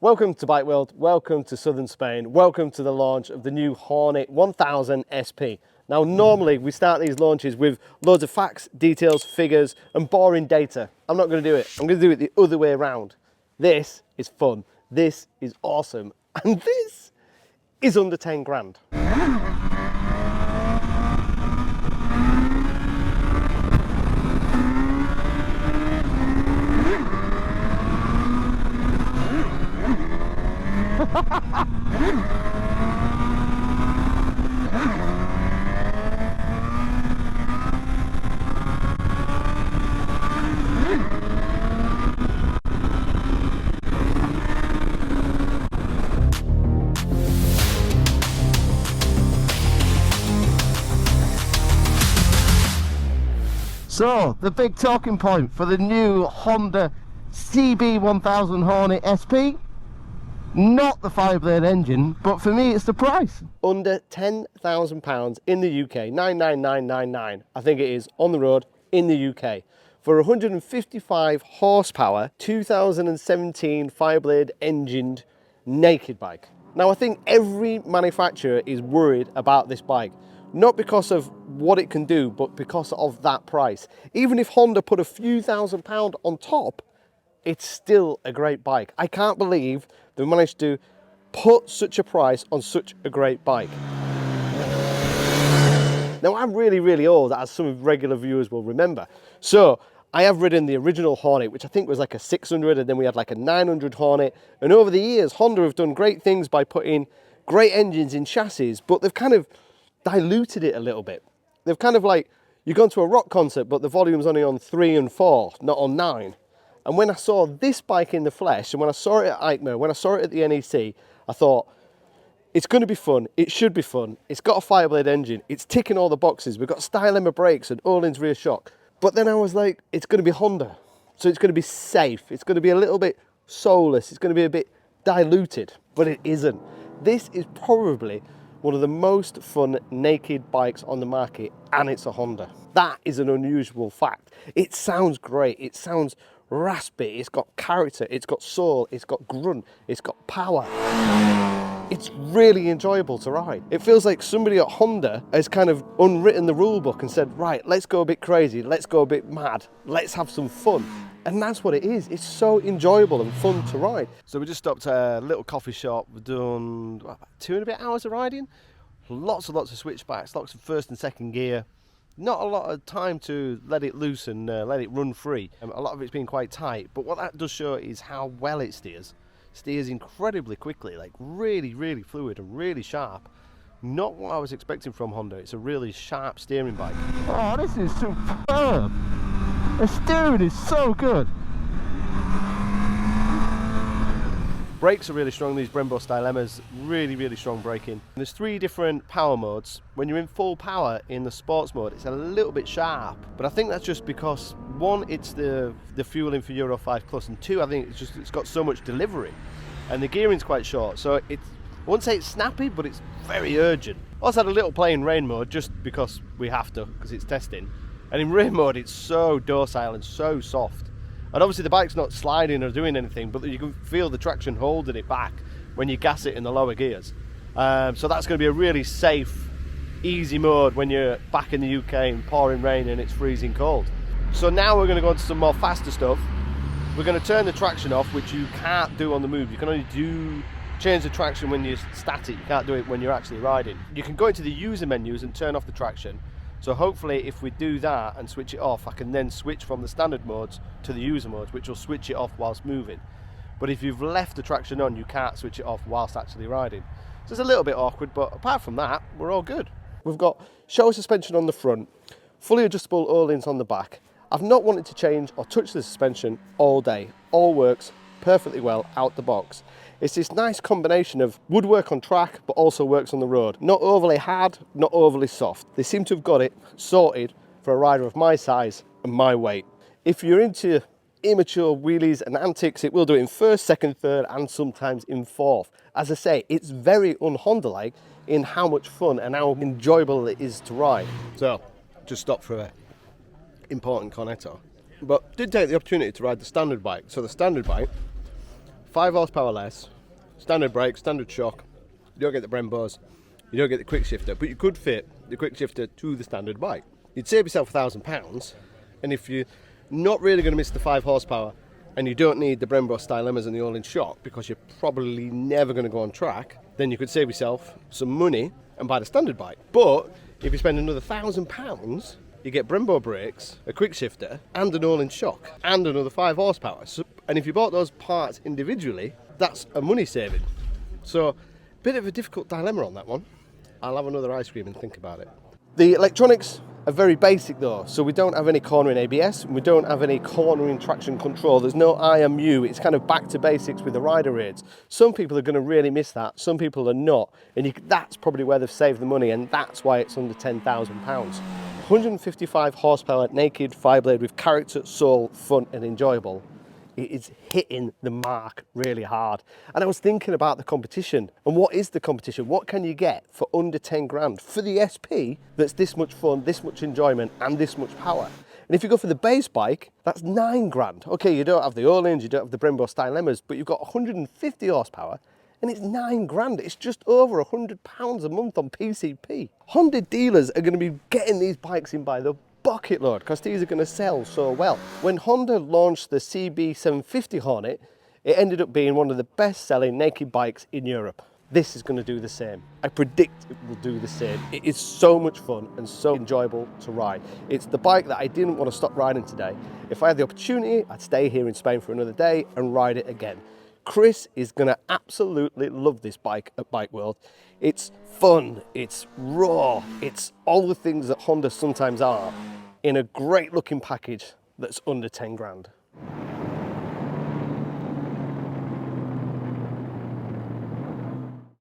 Welcome to Bike World, welcome to Southern Spain, welcome to the launch of the new Hornet 1000 SP. Now normally we start these launches with loads of facts, details, figures and boring data. I'm not going to do it, I'm going to do it the other way around. This is fun, this is awesome, and this is under 10 grand. So, the big talking point for the new Honda CB1000 Hornet SP, not the Fireblade engine, but for me it's the price. Under £10,000 in the UK, 99999 I think it is, on the road in the UK. For 155 horsepower, 2017 Fireblade engined naked bike. Now I think every manufacturer is worried about this bike. Not because of what it can do, but because of that price. Even if Honda put a few £1,000s on top, it's still a great bike. I can't believe they managed to put such a price on such a great bike. Now I'm really old, as some regular viewers will remember. So I have ridden the original Hornet, which I think was like a 600, and then we had like a 900 Hornet. And over the years, Honda have done great things by putting great engines in chassis, but they've kind of diluted it a little bit. They've kind of like, you go to a rock concert, but the volume's only on 3 and 4, not on 9. And when I saw this bike in the flesh, and when I saw it at EICMA, when I saw it at the NEC, I thought, it's going to be fun, it should be fun, it's got a Fireblade engine, it's ticking all the boxes, we've got Stylema brakes and Öhlins rear shock. But then I was like, it's going to be Honda, so it's going to be safe, it's going to be a little bit soulless, it's going to be a bit diluted, but it isn't. This is probably one of the most fun naked bikes on the market, and it's a Honda. That is an unusual fact. It sounds great, it sounds raspy, it's got character, it's got soul, it's got grunt, it's got power. It's really enjoyable to ride. It feels like somebody at Honda has kind of unwritten the rule book and said, right, let's go a bit crazy, let's go a bit mad, let's have some fun. And that's what it is. It's so enjoyable and fun to ride. So we just stopped at a little coffee shop. We've done about 2 and a bit hours of riding. Lots of switchbacks, lots of first and second gear. Not a lot of time to let it loose and let it run free. A lot of it's been quite tight, but what that does show is how well it steers. Steers incredibly quickly, like really fluid and really sharp. Not what I was expecting from Honda. It's a really sharp steering bike. Oh, this is superb. The steering is so good. Brakes are really strong, these Brembo Stylemas, really strong braking. There's 3 different power modes. When you're in full power in the sports mode, it's a little bit sharp, but I think that's just because 1, it's the fueling for Euro 5 Plus, and 2, I think it's got so much delivery, and the gearing's quite short, so I won't say it's snappy, but it's very urgent. Also had a little play in rain mode, just because we have to, because it's testing. And in rain mode, it's so docile and so soft. And obviously the bike's not sliding or doing anything, but you can feel the traction holding it back when you gas it in the lower gears. So that's going to be a really safe, easy mode when you're back in the UK in pouring rain and it's freezing cold. So now we're going to go into some more faster stuff. We're going to turn the traction off, which you can't do on the move. You can only change the traction when you're static. You can't do it when you're actually riding. You can go into the user menus and turn off the traction. So hopefully if we do that and switch it off, I can then switch from the standard modes to the user modes, which will switch it off whilst moving. But if you've left the traction on, you can't switch it off whilst actually riding. So it's a little bit awkward, but apart from that, we're all good. We've got shower suspension on the front, fully adjustable Öhlins on the back. I've not wanted to change or touch the suspension all day. All works perfectly well out the box. It's this nice combination of woodwork on track, but also works on the road. Not overly hard, not overly soft. They seem to have got it sorted for a rider of my size and my weight. If you're into immature wheelies and antics, it will do it in first, second, third, and sometimes in fourth. As I say, it's very un-Honda-like in how much fun and how enjoyable it is to ride. So, just stopped for an important connector. But did take the opportunity to ride the standard bike. So the standard bike, 5 horsepower less, standard brakes, standard shock. You don't get the Brembos, you don't get the quick shifter, but you could fit the quick shifter to the standard bike. You'd save yourself £1,000, and if you're not really going to miss the 5 horsepower and you don't need the Brembo stylemas and the all-in shock because you're probably never going to go on track, then you could save yourself some money and buy the standard bike. But if you spend another £1,000, you get Brembo brakes, a quick shifter, and an all-in shock, and another 5 horsepower. So, and if you bought those parts individually, that's a money saving. So, bit of a difficult dilemma on that one. I'll have another ice cream and think about it. The electronics are very basic though, so we don't have any cornering ABS, and we don't have any cornering traction control. There's no IMU. It's kind of back to basics with the rider aids. Some people are going to really miss that, some people are not, and that's probably where they've saved the money, and that's why it's under £10,000. 155 horsepower naked 5-blade with character, soul, fun and enjoyable. It is hitting the mark really hard. And I was thinking about the competition, and what is the competition? What can you get for under 10 grand for the SP that's this much fun, this much enjoyment and this much power? And if you go for the base bike, that's 9 grand. Okay, you don't have the all-ins, you don't have the Brembo stylemas, but you've got 150 horsepower and it's 9 grand. It's just over £100 a month on PCP. Honda dealers are going to be getting these bikes in by the bucket load because these are going to sell so well. When Honda launched the CB1000 Hornet, it ended up being one of the best selling naked bikes in Europe. This is going to do the same. I predict it will do the same. It is so much fun and so enjoyable to ride. It's the bike that I didn't want to stop riding today. If I had the opportunity, I'd stay here in Spain for another day and ride it again. Chris is going to absolutely love this bike at Bike World. It's fun, it's raw, it's all the things that Honda sometimes are in a great looking package that's under 10 grand.